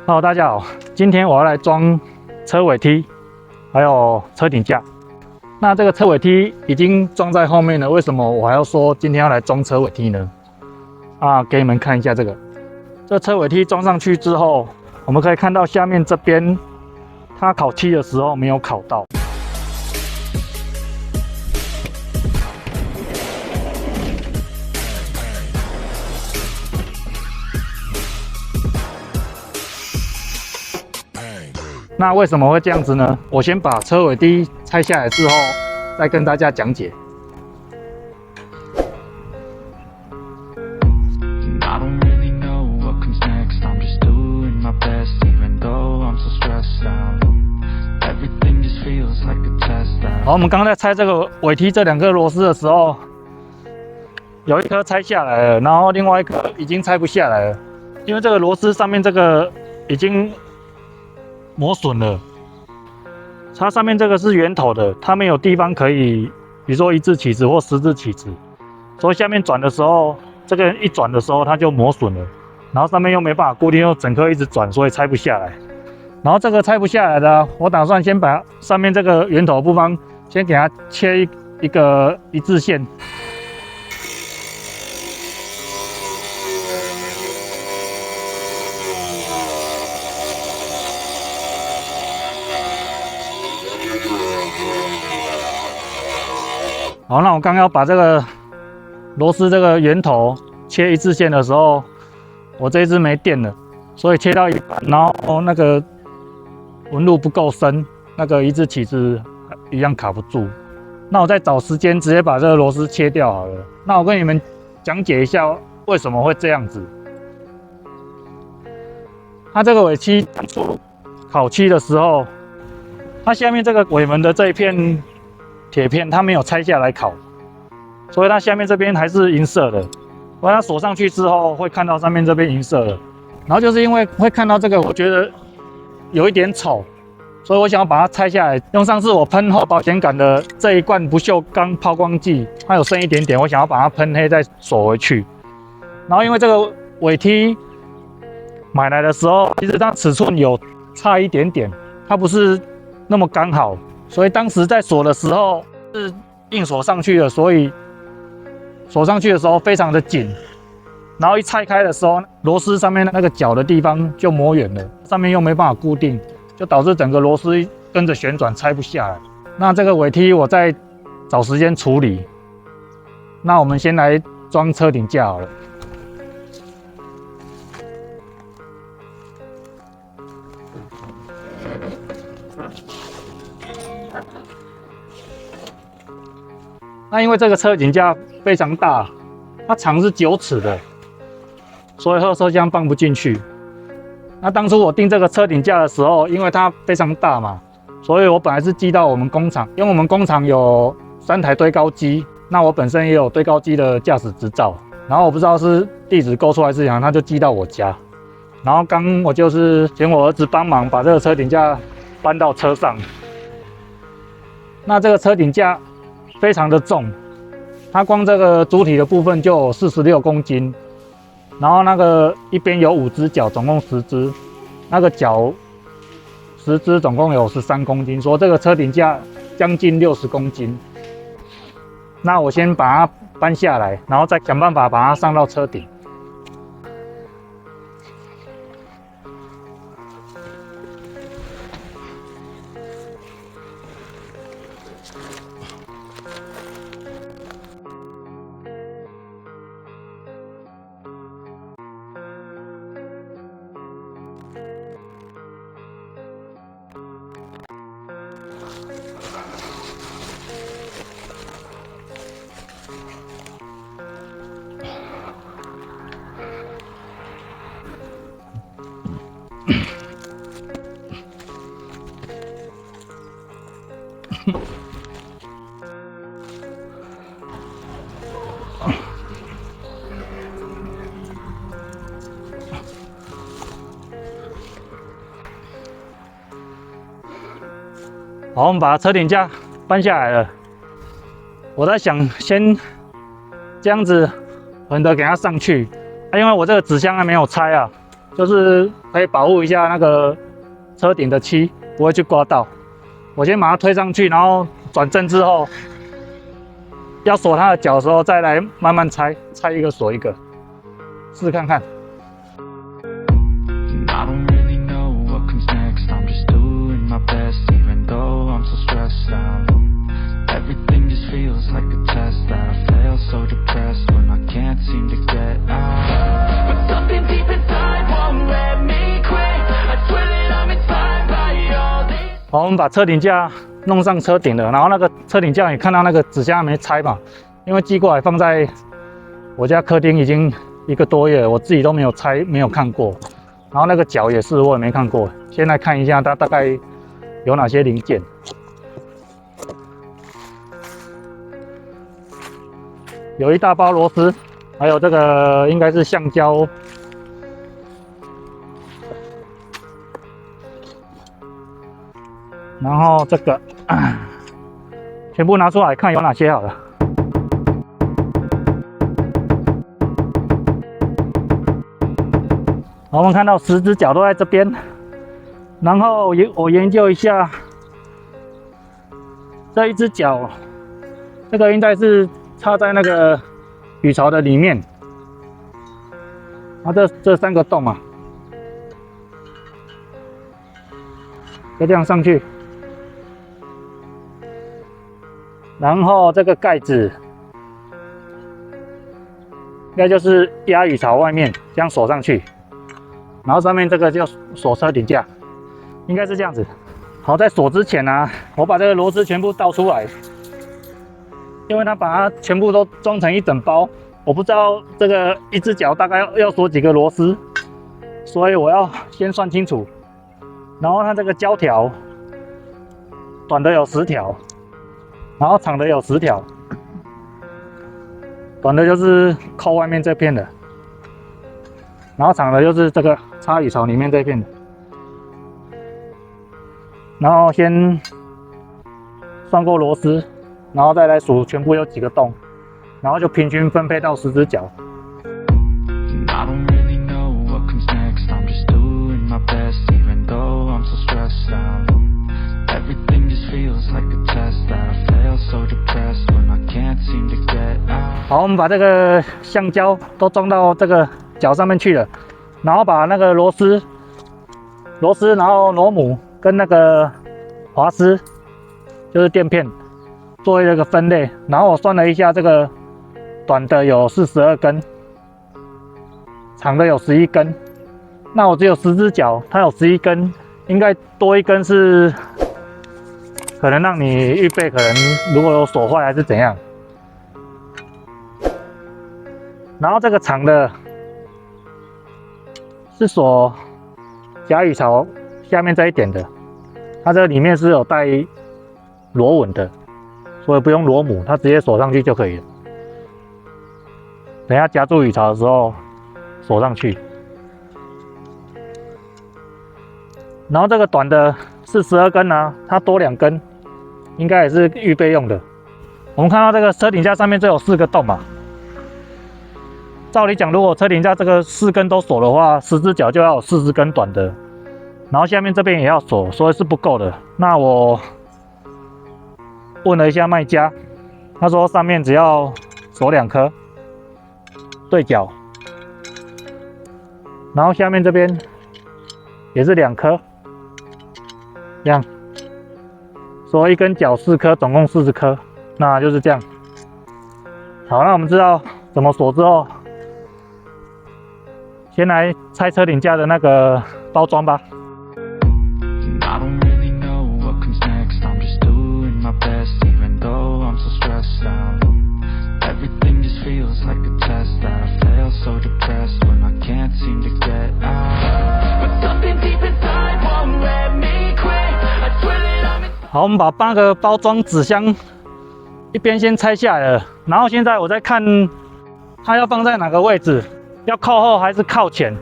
Hello， 大家好，今天我要来装车尾梯，还有车顶架。那这个车尾梯已经装在后面了，为什么我还要说今天要来装车尾梯呢？给你们看一下这个，这车尾梯装上去之后，我们可以看到下面这边，它烤漆的时候没有烤到。那为什么会这样子呢？我先把车尾梯拆下来之后，再跟大家讲解。好，我们刚才拆这个尾梯这2颗螺丝的时候，有一颗拆下来了，然后另外一颗已经拆不下来了，因为这个螺丝上面这个已经磨损了，它上面这个是圆头的，它没有地方可以，比如说1字起子或10字起子，所以下面转的时候，这个一转的时候它就磨损了，然后上面又没办法固定，又整颗一直转，所以拆不下来。然后这个拆不下来的，我打算先把上面这个圆头部分先给它切一个1字线。好，那我刚刚把这个螺丝这个圆头切1字线的时候，我这一支没电了，所以切到一半，然后那个纹路不够深，那个1字起子一样卡不住。那我再找时间直接把这个螺丝切掉好了。那我跟你们讲解一下为什么会这样子。它这个尾漆烤漆的时候，它下面这个尾门的这一片铁片它没有拆下来烤，所以它下面这边还是银色的。所以它锁上去之后会看到上面这边银色的，然后就是因为会看到这个，我觉得有一点丑，所以我想要把它拆下来，用上次我喷后保险杆的这一罐不锈钢抛光剂，它有剩一点点，我想要把它喷黑再锁回去。然后因为这个尾梯买来的时候，其实它尺寸有差一点点，它不是那么刚好，所以当时在锁的时候是硬锁上去的，所以锁上去的时候非常的紧。然后一拆开的时候，螺丝上面那个角的地方就磨远了，上面又没办法固定，就导致整个螺丝跟着旋转拆不下来。那这个尾梯我再找时间处理。那我们先来装车顶架好了。那因为这个车顶架非常大，它长是9尺的，所以后车厢放不进去。那当初我订这个车顶架的时候，因为它非常大嘛，所以我本来是寄到我们工厂，因为我们工厂有3台堆高机，那我本身也有堆高机的驾驶执照，然后我不知道是地址勾出来是怎样，他就寄到我家。然后刚我就是请我儿子帮忙把这个车顶架搬到车上。那这个车顶架非常的重，它光这个主体的部分就有46公斤，然后那个一边有5只脚，总共10只，那个脚10只总共有13公斤，所以这个车顶架将近60公斤。那我先把它搬下来，然后再想办法把它上到车顶。好，我们把车顶架搬下来了。我在想，先这样子横的给它上去，因为我这个纸箱还没有拆啊，就是可以保护一下那个车顶的漆，不会去刮到。我先把它推上去，然后转正之后，要锁它的脚的时候，再来慢慢拆，拆一个锁一个，试试看看。好，我们把车顶架弄上车顶了，然后那个车顶架你看到那个纸箱还没拆嘛？因为寄过来放在我家客厅已经1个多月了，我自己都没有拆，没有看过。然后那个脚也是我也没看过，先来看一下它大概有哪些零件。有一大包螺丝，还有这个应该是橡胶。然后这个全部拿出来看有哪些好了。我们看到10只脚都在这边，然后我研究一下这一只脚，这个应该是插在那个雨槽的里面。啊，这3个洞嘛，就这样上去。然后这个盖子，应该就是压雨槽外面，这样锁上去。然后上面这个就锁车顶架，应该是这样子。好，在锁之前呢，我把这个螺丝全部倒出来，因为它把它全部都装成一整包，我不知道这个一只脚大概要锁几个螺丝，所以我要先算清楚。然后它这个胶条，短的有10条。然后长的有10条，短的就是扣外面这片的，然后长的就是这个插雨槽里面这片的。然后先算过螺丝，然后再来数全部有几个洞，然后就平均分配到10只脚。好，我们把这个橡胶都装到这个脚上面去了，然后把那个螺丝，然后螺母跟那个滑丝，就是垫片，做一个分类。然后我算了一下，这个短的有42根，长的有11根。那我只有10只脚，它有11根，应该多1根是可能让你预备，可能如果有锁坏还是怎样。然后这个长的是锁夹雨槽下面这一点的，它这里面是有带螺纹的，所以不用螺母，它直接锁上去就可以了。等一下夹住雨槽的时候锁上去。然后这个短的是12根啊，它多2根，应该也是预备用的。我们看到这个车顶架上面这有4个洞嘛。照理讲，如果车顶架这个4根都锁的话，10只脚就要有40根短的，然后下面这边也要锁，所以是不够的。那我问了一下卖家，他说上面只要锁2颗对角，然后下面这边也是2颗，这样锁1根脚4颗，总共40颗，那就是这样。好，那我们知道怎么锁之后，先来拆车顶架的那个包装吧。好，我们把8个包装纸箱一边先拆下来了，然后现在我在看它要放在哪个位置。要靠后还是靠前？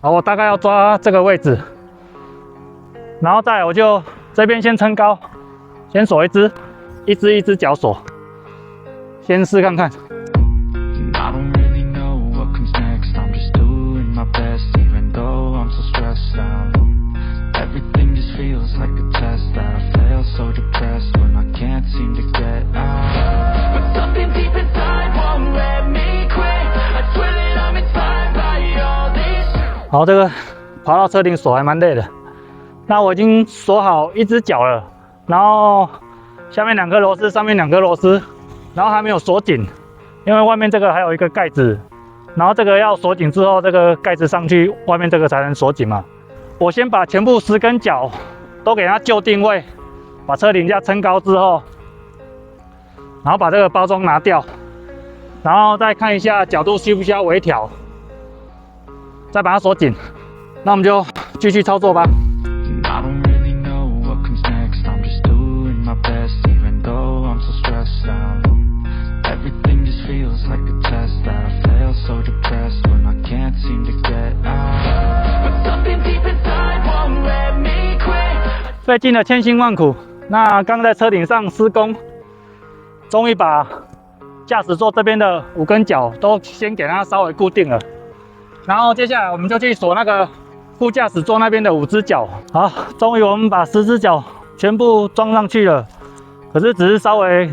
好，我大概要抓这个位置，然后再来我就这边先撑高，先锁一只脚锁，先试看看。 I don't really know what comes next. I'm just doing my best, even though I'm so stressed out. Everything just feels like a test that I fail, so depressed when I can't seem to get out. But something deep inside won't let me quit. I swear that I'm inspired by all this. 好，这个爬到车顶锁还蛮累的。那我已经锁好一只脚了，然后下面2颗螺丝，上面2颗螺丝，然后还没有锁紧。 因为外面这个还有一个盖子，然后这个要锁紧之后，这个盖子上去，外面这个才能锁紧嘛。我先把全部10根脚都给它就定位，把车顶架撑高之后，然后把这个包装拿掉，然后再看一下角度需不需要微调，再把它锁紧。那我们就继续操作吧。 I don't really know what comes next. I'm just doing my best, even though I'm so stressed out. Everything just feels like a test that I fail, so depressed when I can't seem to get out. But something deep inside won't let me quit. 费尽了千辛万苦，那刚在车顶上施工，终于把驾驶座这边的5根脚都先给它稍微固定了。然后接下来我们就去锁那个副驾驶座那边的5只脚。好，终于我们把10只脚全部装上去了，可是只是稍微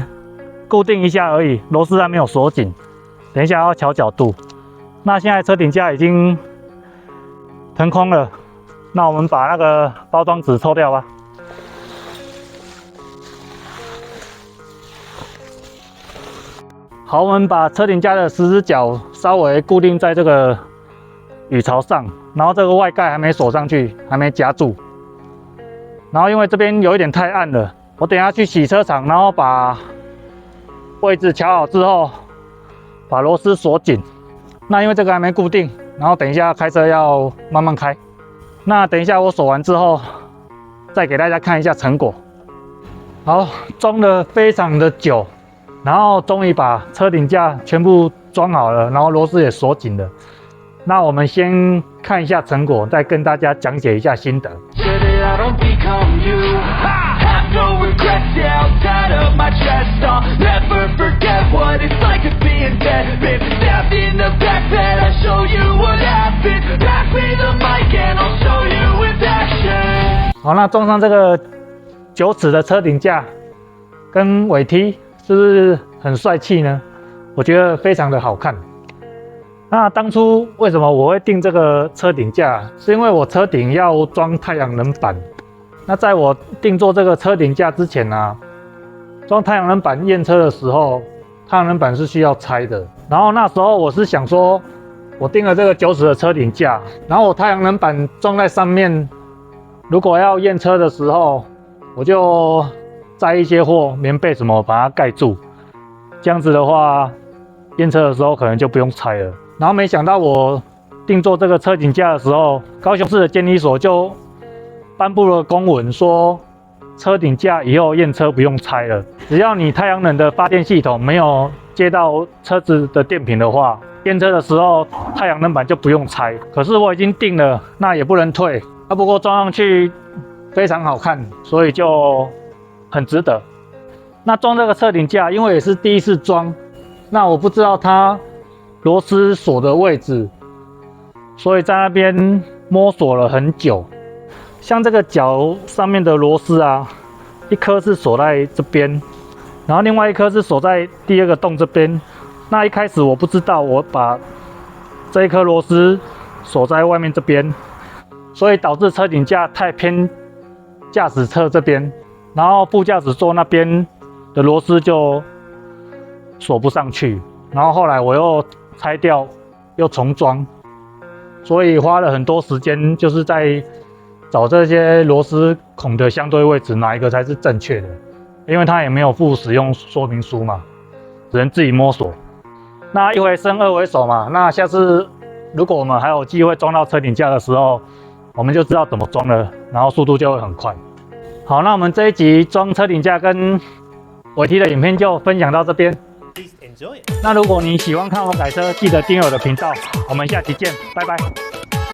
固定一下而已，螺丝还没有锁紧。等一下要调角度。那现在车顶架已经腾空了，那我们把那个包装纸抽掉吧。好，我们把车顶架的10只脚稍微固定在这个雨槽上，然后这个外盖还没锁上去，还没夹住。然后因为这边有一点太暗了，我等一下去洗车场，然后把 位置调好之后，把螺丝锁紧。那因为这个还没固定，然后等一下开车要慢慢开。那等一下我锁完之后，再给大家看一下成果。好，装了非常的久，然后终于把车顶架全部装好了，然后螺丝也锁紧了。那我们先看一下成果，再跟大家讲解一下心得。 I don't become you. Have no regrets, yeah, outside of my chest. I'll never forget what it's like to being dead. Been stabbed in the back bed. I'll show you what happened. Pass me the mic and I'll show you with action. 好，那装上这个9尺的车顶架跟尾梯，是不是很帅气呢？我觉得非常的好看。那当初为什么我会定这个车顶架？是因为我车顶要装太阳能板。那在我定做这个车顶架之前啊，装太阳能板验车的时候，太阳能板是需要拆的。然后那时候我是想说，我定了这个9尺的车顶架，然后我太阳能板装在上面，如果要验车的时候，我就摘一些货、棉被什么把它盖住。这样子的话，验车的时候可能就不用拆了。 然后没想到我定做这个车顶架的时候，高雄市的监理所就颁布了公文，说车顶架以后验车不用拆了，只要你太阳能的发电系统没有接到车子的电瓶的话，验车的时候太阳能板就不用拆。可是我已经定了，那也不能退。不过装上去非常好看，所以就很值得。那装这个车顶架，因为也是第一次装，那我不知道它 螺丝锁的位置，所以在那边摸索了很久。像这个脚上面的螺丝啊，一颗是锁在这边，然后另外一颗是锁在第2个洞这边。那一开始我不知道，我把这一颗螺丝锁在外面这边，所以导致车顶架太偏驾驶侧这边，然后副驾驶座那边的螺丝就锁不上去。然后后来我又 拆掉又重装，所以花了很多时间，就是在找这些螺丝孔的相对位置，哪一个才是正确的？因为它也没有附使用说明书嘛，只能自己摸索。那1回生2回熟嘛，那下次如果我们还有机会装到车顶架的时候，我们就知道怎么装了，然后速度就会很快。好，那我们这一集装车顶架跟尾梯的影片就分享到这边。 那如果你喜欢看我改车，记得订阅我的频道。我们下期见，拜拜。